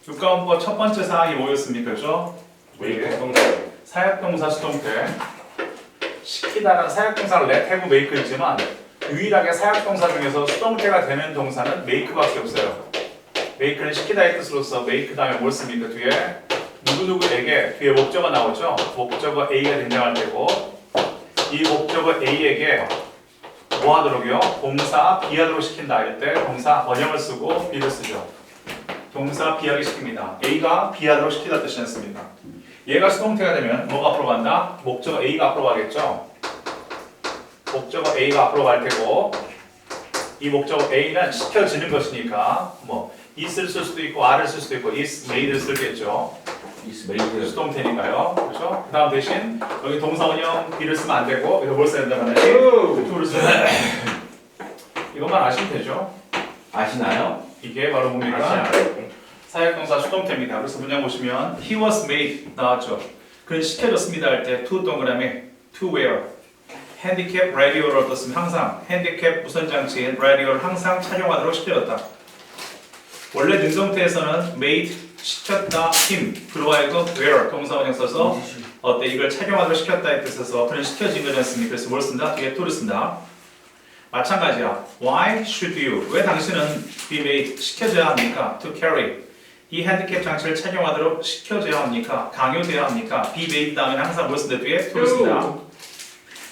육가원법 첫 번째 사항이 뭐였습니까? 그죠? 사역동사 수동태. 시키다라는 사역동사를 let, have, make 있지만 유일하게 사역동사 중에서 수동태가 되는 동사는 make밖에 없어요. make는 시키다의 뜻으로서 make 다음에 뭘 씁니까? 뒤에 누구누구에게 뒤에 목적어 나오죠? 목적어 A가 등장할 때고 이 목적어 A에게 뭐 하도록요? 동사 B하도록 시킨다 할 때 동사 원형을 쓰고 B를 쓰죠. 동사 B하게 시킵니다. A가 B하도록 시키다 뜻이 않습니까? 얘가 수동태가 되면 뭐가 앞으로 간다? 목적어 A가 앞으로 가겠죠? 목적어 A가 앞으로 갈 테고 이 목적어 A는 시켜지는 것이니까 뭐 is를 쓸 수도 있고 are를 쓸 수도 있고 is made를 쓰겠죠. 수동태니까요. 그렇죠? 그 다음 대신 여기 동사 원형 B를 쓰면 안 되고 이거 뭘 써야 된다면 to를 써야 돼요. 이것만 아시면 되죠. 아시나요? 이게 바로 뭡니까? 사역동사 수동태입니다. 그래서 문장 보시면 he was made 나왔죠. 그는 시켜졌습니다 할 때 to 동그라미 to where 핸디캡 라디오를 어떻습니까? 항상 핸디캡 무선장치인 라디오를 항상 착용하도록 시켜졌다. 원래 능동태에서는 made 시켰다 him 그로 하여금 where 동사원형 써서 어때 이걸 착용하도록 시켰다의 뜻에서 그는 시켜진 거지 않습니까? 그래서 뭘 쓴다? 뒤에 to를 쓴다. 마찬가지야. Why should you? 왜 당신은 be made 시켜져야 합니까? To carry 이 핸디캡 장치를 착용하도록 시켜져야 합니까? 강요돼야 합니까? be made 다음에 항상 뭘 쓴다? 뒤에 to를 쓴다.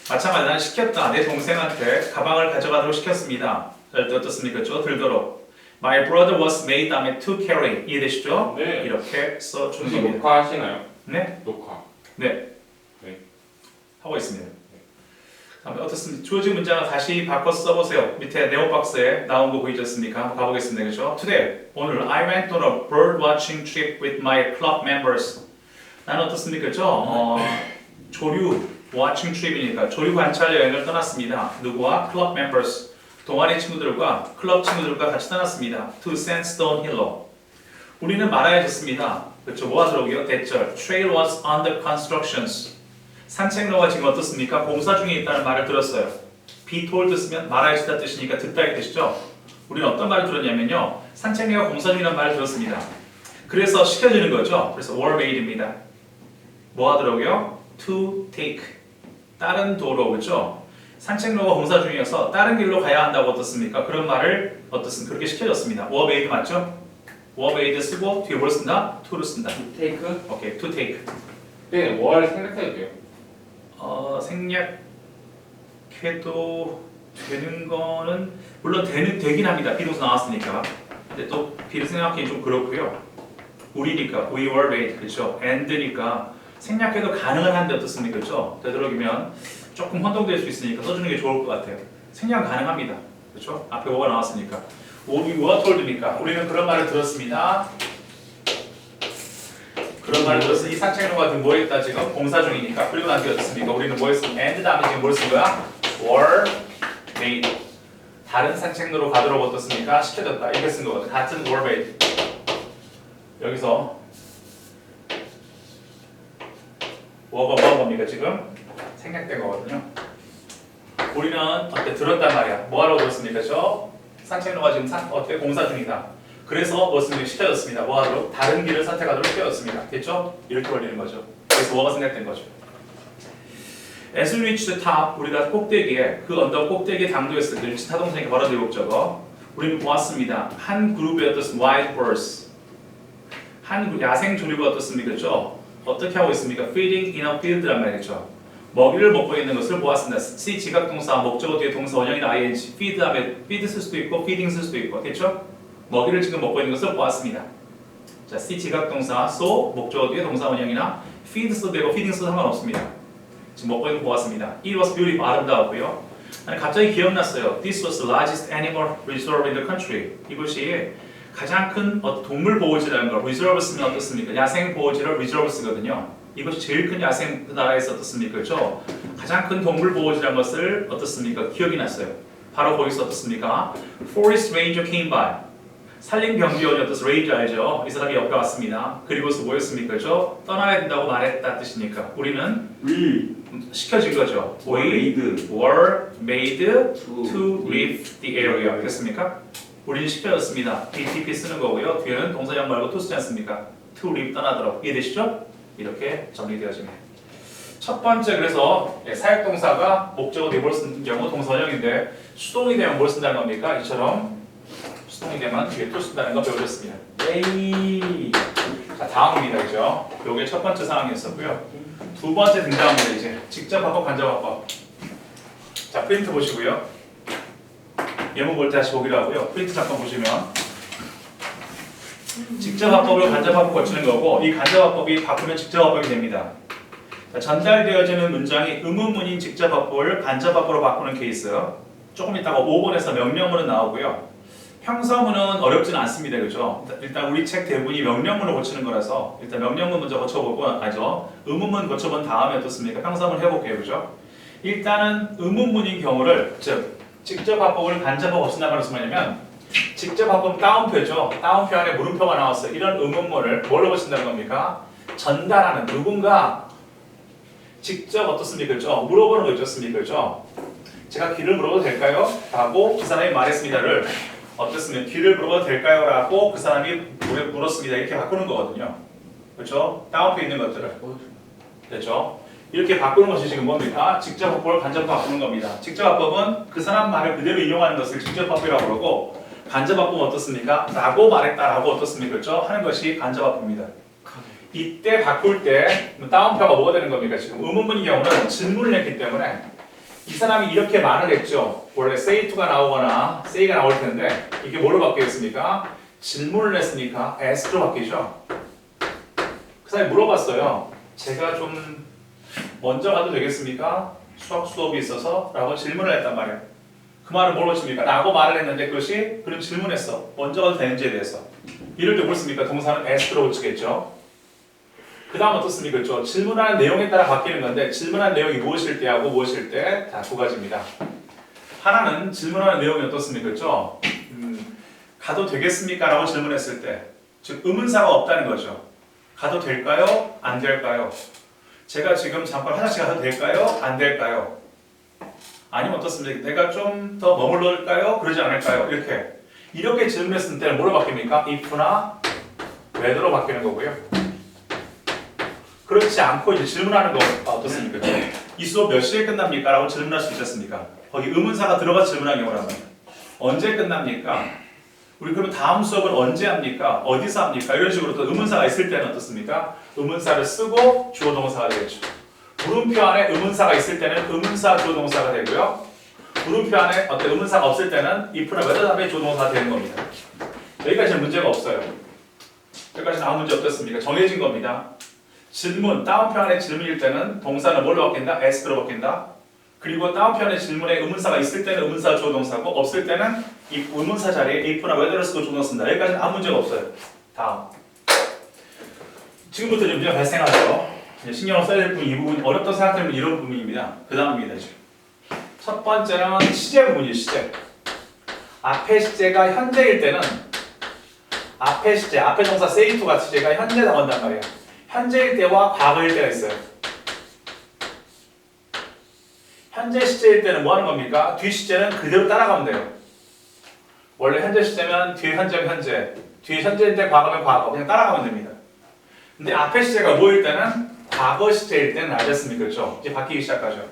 마찬가지로 난 시켰다. 내 동생한테 가방을 가져가도록 시켰습니다. 할 때 어떻습니까? 들도록 My brother was made 다음에 to carry 이해되시죠? 네. 이렇게 써주는 혹시 겁니다. 녹화하시나요? 네? 녹화. 네. 네. 하고 있습니다. 다음에 어떻습니까? 주어진 문장을 다시 바꿔 써보세요. 밑에 네모 박스에 나온 거 보이셨습니까? 한번 가보겠습니다. 그렇죠? Today, 오늘 I went on a bird watching trip with my club members. 나는 어떻습니까? 그렇죠? 조류 watching trip이니까 조류 관찰 여행을 떠났습니다. 누구와? club members. 동아리 친구들과 클럽 친구들과 같이 떠났습니다. To Sandstone Hill로. 우리는 말하여졌습니다. 그렇죠? 뭐 하도록요? 대절. Trail was under constructions. 산책로가 지금 어떻습니까? 공사 중에 있다는 말을 들었어요. be told 쓰면 말하여지다 뜻이니까 듣다의 뜻이죠. 우리는 어떤 말을 들었냐면요. 산책로가 공사 중이라는 말을 들었습니다. 그래서 시켜지는 거죠. 그래서 were made입니다. 뭐 하도록요? To take. 다른 도로, 그렇죠? 산책로가 공사 중이어서 다른 길로 가야 한다고 어떻습니까? 그런 말을 어떻습니까? 그렇게 시켜졌습니다. were made 맞죠? were made 쓰고 뒤에 뭘 쓴다? to를 쓴다. 테이크? 오케이, to take. 네, 뭘 생각해도 돼요. 생략해도 되는 거는 물론 되긴 합니다. 비동사 나왔으니까. 근데 또 비를 생각하기 좀 그렇고요. 우리니까 we were made 그렇죠. and니까 생략해도 가능은 한데 어떻습니까? 그렇죠. 되도록이면 조금 혼동될 수 있으니까 써주는 게 좋을 것 같아요. 생략 가능합니다. 그렇죠. 앞에 뭐가 나왔으니까. we were told입니까? 우리는 그런 말을 들었습니다. 그런 말을 들었으니 산책로가 지금 뭐 했다 지금 공사 중이니까 그리고 난 뒤에 어떻습니까? 우리는 뭐 했습니까? and 다음에 지금 뭘 쓴 거야? were made 다른 산책로로 가도록 어떻습니까? 시켜졌다 이렇게 쓴 거거든. 같은 were made 여기서 뭐가 뭐한 겁니까 지금? 생략된 거거든요. 우리는 어때 들었단 말이야. 뭐 하라고 들었습니까? 저 산책로가 지금 어때 공사 중이다. 그래서 무엇을 시켜졌습니다. 뭐 하도록? 다른 길을 선택하도록 시켜졌습니다. 됐죠? 이렇게 걸리는 거죠. 그래서 뭐가 생략된 거죠. As we reached the top, 우리가 꼭대기에 그 언덕 꼭대기에 당도했을 때 타동사니까 바로 대목적어 우리는 보았습니다. 한 그룹의 어떻습니까? wild birds 한 야생 조류가 어떻습니까? 그렇죠? 어떻게 하고 있습니까? feeding in a field란 말이죠. 먹이를 먹고 있는 것을 보았습니다. C 지각동사 목적어 뒤에 동사 원형이나 ing feed 다음에 feed 쓸 수도 있고 feeding 쓸 수도 있고 됐죠? 먹이를 지금 먹고 있는 것을 보았습니다. 자, C 지각동사 so 목적어 뒤에 동사 원형이나 feed 써도 되고 feeding 써도 상관없습니다. 지금 먹고 있는 거 보았습니다. It was beautiful 아름다웠고요. 아니, 갑자기 기억났어요. This was the largest animal reserve in the country. 이것이 가장 큰 동물 보호지라는 걸 reserve 쓰면 어떻습니까? 야생 보호지를 reserve 쓰거든요. 이것이 제일 큰 야생 그 나라에서 어떻습니까? 그렇죠? 가장 큰 동물 보호지라는 것을 어떻습니까? 기억이 났어요. 바로 거기서 어떻습니까? Forest ranger came by. 산림병기원이 어떻습니까? 레인저 알죠? 이 사람이 옆에 왔습니다. 그리고서 뭐였습니까? 그렇죠? 떠나야 된다고 말했다 뜻이니까 우리는 시켜진 거죠. We were made to leave the area. 됐습니까? 우리는 쉽게였습니다. BTP 쓰는 거고요. 뒤에는 동사형 말고 to 쓰지 않습니까? to leave 떠나도록. 이해되시죠? 이렇게 정리되어집니다. 첫 번째 그래서 사역동사가 목적어 대보를 쓰는 경우 동사형인데 수동이 되면 뭘 쓴다는 겁니까? 이처럼 수동이 되면 뒤에 to 쓴다는 거 배우셨습니다. 에이. 자 다음입니다. 그죠? 요게 첫 번째 상황이었었고요. 두 번째 등장합니다. 이제 직접 화법, 간접 화법. 자 프린트 보시고요. 예문 볼 때 다시 보기로 하고요. 프린트 잠깐 보시면 직접 화법을 간접 화법 고치는 거고 이 간접 화법이 바꾸면 직접 화법이 됩니다. 자, 전달되어지는 문장이 의문문인 직접 화법을 간접 화법으로 바꾸는 케이스. 조금 이따가 5번에서 명령문은 나오고요. 형사문은 어렵지는 않습니다. 그죠? 일단 우리 책 대부분이 명령문을 고치는 거라서 일단 명령문 먼저 고쳐보고 의문문 고쳐본 다음에 어떻습니까? 형사문 해볼게요. 그죠? 일단은 의문문인 경우를 즉 직접 화법을 간접 화법 고친다는 건 무슨 말이냐면 직접 화법 다운표죠. 다운표 안에 물음표가 나왔어요. 이런 의문문을 뭘로 고친다는 겁니까? 전달하는 누군가 직접 어떻습니까? 그죠? 물어보는 거 있었습니까? 그죠? 제가 길을 물어봐도 될까요? 라고 그 사람이 말했습니다를 어떻습니까? 길을 물어봐도 될까요? 라고 그 사람이 물었습니다. 이렇게 바꾸는 거거든요. 그렇죠? 다운표에 있는 것들을. 됐죠? 이렇게 바꾸는 것이 지금 뭡니까? 직접 화법을 간접 바꾸는 겁니다. 직접 화법은 그 사람 말을 그대로 이용하는 것을 직접 화법이라고 그러고 간접 화법은 어떻습니까? 라고 말했다라고 어떻습니까? 그렇죠? 하는 것이 간접 화법입니다. 이때 바꿀 때 다운표가 뭐가 되는 겁니까? 지금 의문문의 경우는 질문을 했기 때문에 이 사람이 이렇게 말을 했죠. 원래 say to가 나오거나 say가 나올 텐데 이게 뭐로 바뀌었습니까? 질문을 했으니까 ask로 바뀌죠. 그 사람이 물어봤어요. 제가 좀 먼저 가도 되겠습니까? 수학 수업이 있어서 라고 질문을 했단 말이에요. 그 말은 뭘 고칩니까? 라고 말을 했는데 그것이 그런 질문했어. 먼저 가도 되는지에 대해서. 이럴 때 뭘 씁니까? 동사는 ask로 고치겠죠. 그 다음 어떻습니까? 그렇죠? 질문하는 내용에 따라 바뀌는 건데 질문하는 내용이 무엇일 때하고 무엇일 때 다 두 가지입니다. 하나는 질문하는 내용이 어떻습니까? 그렇죠? 가도 되겠습니까? 라고 질문했을 때 즉 의문사가 없다는 거죠. 가도 될까요? 안 될까요? 제가 지금 잠깐 화장실 가도 될까요? 안 될까요? 아니면 어떻습니까? 내가 좀 더 머물러까요? 그러지 않을까요? 이렇게 질문했을 때는 뭐로 바뀝니까? if나 whether로 바뀌는 거고요. 그렇지 않고 이제 질문하는 거 어떻습니까? 이 수업 몇 시에 끝납니까? 라고 질문할 수 있었습니까? 거기 의문사가 들어가서 질문하는 경우라면 언제 끝납니까? 우리 그러면 다음 수업은 언제 합니까? 어디서 합니까? 이런 식으로 또 의문사가 있을 때는 어떻습니까? 의문사를 쓰고 주어 동사가 되겠죠. 물음표 안에 의문사가 있을 때는 의문사 주어 동사가 되고요. 물음표 안에 어떤 의문사가 없을 때는 if나 whether 다음에 주어 동사가 되는 겁니다. 여기까지는 문제가 없어요. 여기까지는 아무 문제 없겠습니까? 정해진 겁니다. 질문, 다운표 안에 질문일 때는 동사는 뭘로 바뀐다? ask로 바뀐다. 그리고 다운표 안에 질문에 의문사가 있을 때는 의문사 주어 동사고 없을 때는 이 의문사 자리에 if나 whether를 쓰고 주어 동사 쓴다. 여기까지는 아무 문제가 없어요. 다음. 지금부터 이제 문제가 발생하죠. 이제 신경을 써야 될 부분, 이 부분 어렵다고 생각되면 이런 부분입니다. 그 다음입니다. 지금. 첫 번째는 시제 부분이에요. 시제. 앞에 시제가 현재일 때는 앞에 시제, 앞에 동사 say to가 시제가 현재 나온단 말이에요. 현재일 때와 과거일 때가 있어요. 현재 시제일 때는 뭐 하는 겁니까? 뒤 시제는 그대로 따라가면 돼요. 원래 현재 시제면 뒤에 현재면 현재, 뒤에 현재일 때 과거면 과거, 그냥 따라가면 됩니다. 근데 앞에 시제가 뭐일 때는 과거 시제일 때는 알겠습니까? 그렇죠? 이제 바뀌기 시작하죠.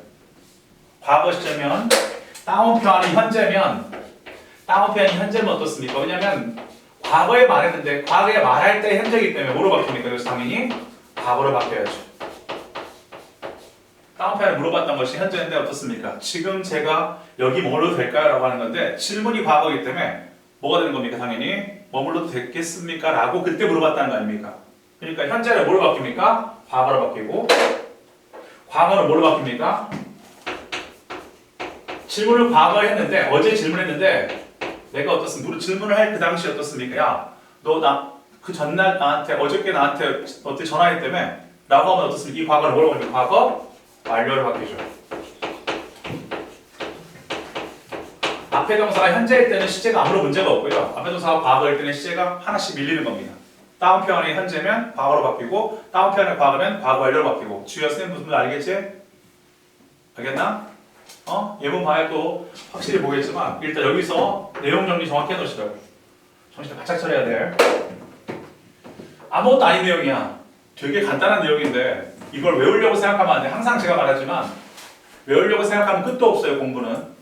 과거 시제면 다운표 안이 현재면 다운표 안이 현재면 어떻습니까? 왜냐면 과거에 말했는데 과거에 말할 때 현재이기 때문에 뭐로 바뀝니까? 그래서 당연히 과거로 바뀌어야죠. 다운표에 물어봤던 것이 현재인데 어떻습니까? 지금 제가 여기 머물러도 될까요? 라고 하는 건데 질문이 과거이기 때문에 뭐가 되는 겁니까? 당연히 머물러도 되겠습니까? 라고 그때 물어봤다는 거 아닙니까? 그러니까 현재를 뭐로 바뀝니까? 과거로 바뀌고 과거는 뭐로 바뀝니까? 질문을 과거에 했는데 어제 질문했는데 내가 어떻습니까? 질문을 할 그 당시 어떻습니까? 야, 너 그 전날 나한테 어저께 나한테 어떻게 전화했다며? 라고 하면 어떻습니까? 이 과거를 뭐라고 합니까? 과거 완료를 바뀌죠. 앞에 동사가 현재일 때는 시제가 아무런 문제가 없고요. 앞에 동사가 과거일 때는 시제가 하나씩 밀리는 겁니다. 다운표 안에 현재면 과거로 바뀌고 다운표 안에 과거면 과거 완료로 바뀌고 주여 선생님 무슨 말 알겠지? 알겠나? 예문 봐야 또 확실히 보겠지만 일단 여기서 내용 정리 정확히 해놓으시라고요. 정신 바짝 차려야 돼. 아무것도 아닌 내용이야. 되게 간단한 내용인데 이걸 외우려고 생각하면 안 돼. 항상 제가 말하지만 외우려고 생각하면 끝도 없어요. 공부는.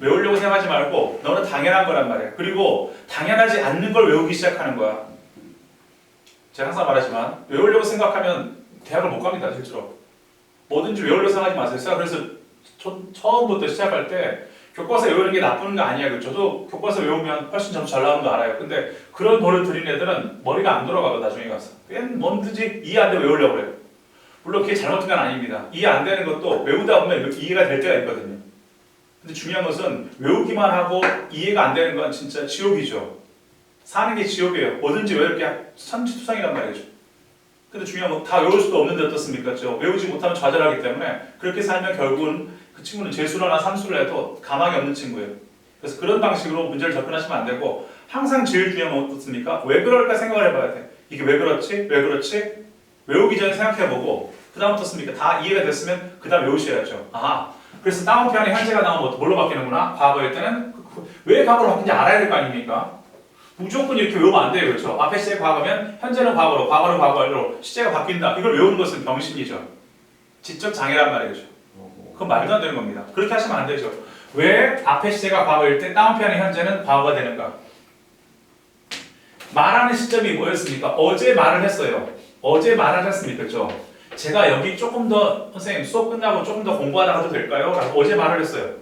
외우려고 생각하지 말고 너는 당연한 거란 말이야. 그리고 당연하지 않는 걸 외우기 시작하는 거야. 제가 항상 말하지만 외우려고 생각하면 대학을 못 갑니다. 실제로. 뭐든지 외우려고 생각하지 마세요. 제가 그래서 처음부터 시작할 때 교과서 외우는 게 나쁜 거 아니야. 그렇죠? 저도 교과서 외우면 훨씬 점수 잘 나오는 거 알아요. 근데 그런 돈을 들인 애들은 머리가 안 돌아가고 나중에 가서 그냥 뭔든지 이해 안 되고 외우려고 그래요. 물론 그게 잘못된 건 아닙니다. 이해 안 되는 것도 외우다 보면 이해가 될 때가 있거든요. 근데 중요한 것은 외우기만 하고 이해가 안 되는 건 진짜 지옥이죠. 사는 게 지옥이에요. 뭐든지 왜 이렇게 천지투성이란 말이죠. 근데 중요한 건 다 외울 수도 없는데 어떻습니까? 외우지 못하면 좌절하기 때문에 그렇게 살면 결국은 그 친구는 재수나 삼수를 해도 가망이 없는 친구예요. 그래서 그런 방식으로 문제를 접근하시면 안 되고 항상 제일 중요한 건 어떻습니까? 왜 그럴까 생각을 해봐야 돼. 이게 왜 그렇지? 왜 그렇지? 외우기 전에 생각해보고 그 다음 어떻습니까? 다 이해가 됐으면 그 다음 외우셔야죠. 아하. 그래서 다운편에 현재가 나오면 뭘로 바뀌는구나? 과거일 때는 왜 과거로 바뀐지 알아야 될 거 아닙니까? 무조건 이렇게 외우면 안 돼요. 그렇죠? 앞에 시제 과거면 현재는 과거로, 과거는 과거로 시제가 바뀐다. 이걸 외우는 것은 병신이죠. 지적 장애란 말이죠. 그건 말도 안 되는 겁니다. 그렇게 하시면 안 되죠. 왜 앞에 시제가 과거일 때 다운편의 현재는 과거가 되는가? 말하는 시점이 뭐였습니까? 어제 말을 했어요. 어제 말을 했습니까? 그렇죠? 제가 여기 조금 더 선생님 수업 끝나고 조금 더 공부하다 가도 될까요? 라고 어제 말을 했어요.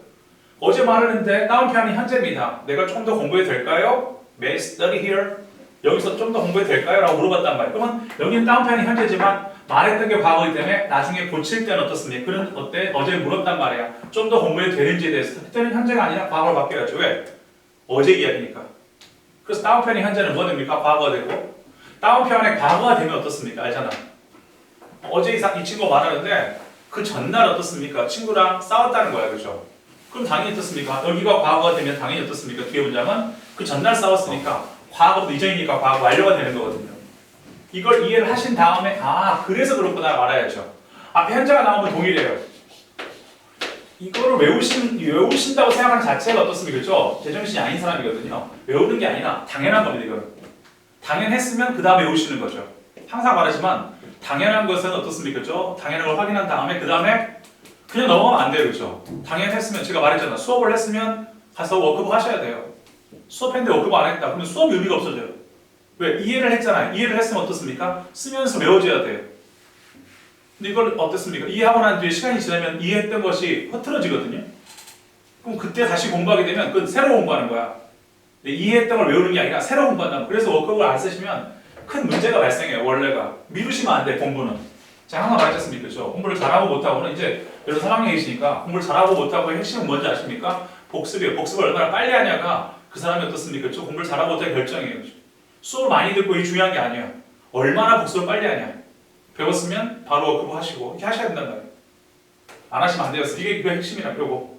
어제 말을 했는데 다운편이 현재입니다. 내가 조금 더 공부해도 될까요? May I study here? 여기서 좀 더 공부해도 될까요? 라고 물어봤단 말이에요. 그러면 여기는 다운편이 현재지만 말했던 게 과거이기 때문에 나중에 고칠 때는 어떻습니까? 그는 어때? 어제 물었단 말이야. 좀 더 공부해도 되는지에 대해서 그때는 현재가 아니라 과거로 바뀌어야죠. 왜? 어제 이야기니까. 그래서 다운편이 현재는 뭐 됩니까? 과거가 되고 다운편의 과거가 되면 어떻습니까? 알잖아. 어제 이 친구가 말하는데 그 전날 어떻습니까? 친구랑 싸웠다는 거야. 그렇죠? 그럼 당연히 어떻습니까? 여기가 과거가 되면 당연히 어떻습니까? 뒤에 문장은 그 전날 싸웠으니까 과거도 이전이니까 과거 완료가 되는 거거든요. 이걸 이해를 하신 다음에 아 그래서 그렇구나 말아야죠. 앞에 현재가 나오면 동일해요. 이거를 외우신다고 생각하는 자체가 어떻습니까? 그렇죠? 제정신이 아닌 사람이거든요. 외우는 게 아니라 당연한 겁니다. 이거는. 당연했으면 그 다음에 외우시는 거죠. 항상 말하지만 당연한 것은 어떻습니까? 그렇죠? 당연한 걸 확인한 다음에 그 다음에 그냥 넘어가면 안 돼요. 그렇죠? 당연했으면 제가 말했잖아. 수업을 했으면 가서 워크북 하셔야 돼요. 수업했는데 워크북 안 했다. 그러면 수업 의미가 없어져요. 왜? 이해를 했잖아요. 이해를 했으면 어떻습니까? 쓰면서 외워져야 돼요. 근데 이걸 어떻습니까? 이해하고 난 뒤에 시간이 지나면 이해했던 것이 흐트러지거든요. 그럼 그때 다시 공부하게 되면 그건 새로 공부하는 거야. 이해했던 걸 외우는 게 아니라 새로 공부한다고. 그래서 워크북을 안 쓰시면 큰 문제가 발생해요. 원래가. 미루시면 안 돼. 공부는. 제가 항상 말했습니까? 그렇죠? 공부를 잘하고 못하고는 이제 여러 3학년이시니까 공부를 잘하고 못하고의 핵심은 뭔지 아십니까? 복습이에요. 복습을 얼마나 빨리 하냐가 그 사람이 어떻습니까? 그렇죠? 공부를 잘하고 못하고 결정이에요. 그렇죠? 수업을 많이 듣고 이게 중요한 게 아니에요. 얼마나 복습을 빨리 하냐. 배웠으면 바로 워크북 하시고 이렇게 하셔야 된단 말이에요. 안 하시면 안 돼요. 이게 그 핵심이라 요거.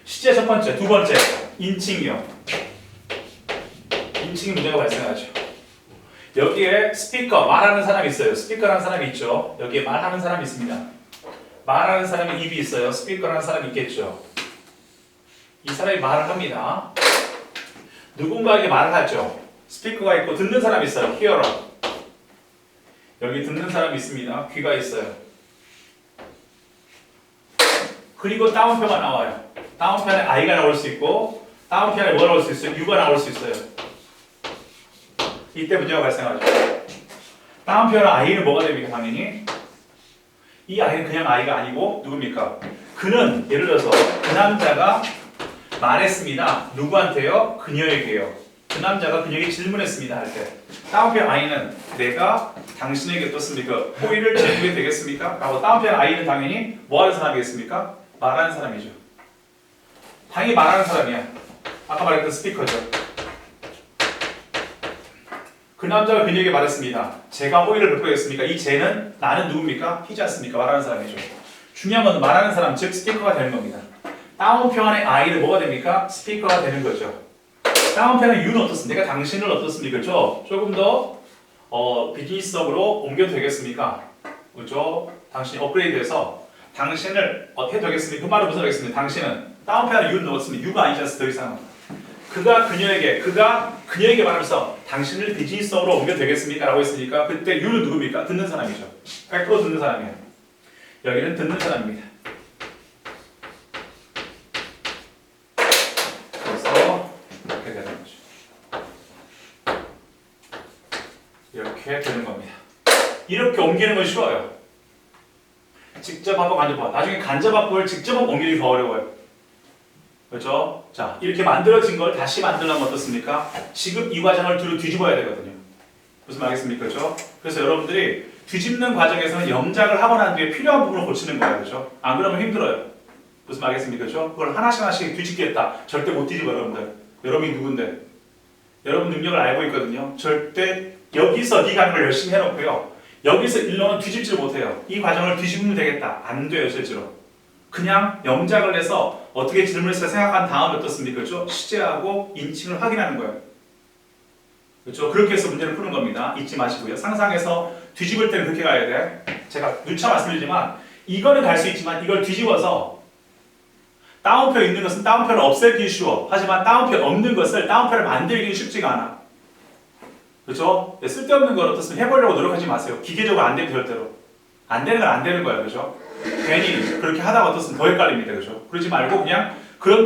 시제 첫 번째, 두 번째 인칭이요. 인칭이 문제가 발생하죠. 여기에 스피커, 말하는 사람이 있어요. 스피커라는 사람이 있죠. 여기에 말하는 사람이 있습니다. 말하는 사람이 입이 있어요. 스피커라는 사람이 있겠죠. 이 사람이 말을 합니다. 누군가에게 말을 하죠. 스피커가 있고 듣는 사람이 있어요. 히어러. 여기 듣는 사람이 있습니다. 귀가 있어요. 그리고 다운표가 나와요. 다운편에 I가 나올 수 있고 다운편에 뭐가 나올 수 있어요? U가 나올 수 있어요. 이때 문제가 발생하죠. 다운표는 I는 뭐가 됩니까? 당연히 이 I는 그냥 I가 아니고 누굽니까? 그는 예를 들어서 그 남자가 말했습니다. 누구한테요? 그녀에게요. 그 남자가 그녀에게 질문했습니다. 할 때 다운표 I는 내가 당신에게 어떻습니까? 호의를 제공해 되겠습니까? 라고 다운표 I는 당연히 뭐 하는 사람이겠습니까? 말하는 사람이죠. 당연히 말하는 사람이야. 아까 말했던 스피커죠. 그 남자가 그녀에게 말했습니다. 제가 호의를 베풀겠습니까? 이 쟤는 나는 누굽니까? 히지 않습니까? 말하는 사람이죠. 중요한 건 말하는 사람, 즉 스피커가 되는 겁니다. 다운표 안에 I는 뭐가 됩니까? 스피커가 되는 거죠. 다운표는 U는 어떻습니까? 내가 당신을 어떻습니까? 그렇죠? 조금 더 비즈니스적으로 옮겨도 되겠습니까? 그렇죠? 당신이 업그레이드해서 당신을 해도 되겠습니까? 그 말은 무슨 하겠습니까? 당신은 다운표에 U를 넣었습니다. U가 아니지 않습니까? 더 이상 그가 그녀에게 말하면서 당신을 비즈니스업으로 옮겨도 되겠습니까? 라고 했으니까 그때 유는 누굽니까? 듣는 사람이죠. 100% 듣는 사람이에요. 여기는 듣는 사람입니다. 그래서 이렇게 되는 거죠. 이렇게 되는 겁니다. 이렇게 옮기는 건 쉬워요. 직접하고 간접하고. 나중에 간접합법을 직접 옮기기 더 어려워요. 그렇죠? 자, 이렇게 만들어진 걸 다시 만들려면 어떻습니까? 지금 이 과정을 뒤로 뒤집어야 되거든요. 무슨 말이겠습니까? 그렇죠? 그래서 여러분들이 뒤집는 과정에서는 영작을 하고 난 뒤에 필요한 부분을 고치는 거예요. 그렇죠? 안 그러면 힘들어요. 무슨 말이겠습니까? 그렇죠? 그걸 하나씩 뒤집겠다. 절대 못 뒤집어 여러분들. 여러분이 누군데? 여러분 능력을 알고 있거든요. 절대 여기서 네가 하는 걸 열심히 해놓고요. 여기서 일로는 뒤집질 못해요. 이 과정을 뒤집으면 되겠다. 안 돼요, 실제로. 그냥 영작을 해서 어떻게 질문했을까 생각한 다음에 어떻습니까? 그렇죠? 시제하고 인칭을 확인하는 거예요. 그렇죠? 그렇게 해서 문제를 푸는 겁니다. 잊지 마시고요. 상상해서 뒤집을 때는 그렇게 가야 돼. 제가 누차 말씀드리지만 이거는 갈 수 있지만 이걸 뒤집어서 따옴표 있는 것은 따옴표를 없애기 쉬워. 하지만 따옴표 없는 것을 따옴표를 만들기는 쉽지가 않아. 그렇죠? 쓸데없는 걸 어떻습니까? 해보려고 노력하지 마세요. 기계적으로 안 되면 절대로. 안 되는 건 안 되는 거예요. 그렇죠? 괜히 그렇게 하다가 어떻습니까? 더 헷갈립니다. 그렇죠? 그러지 말고 그냥 그런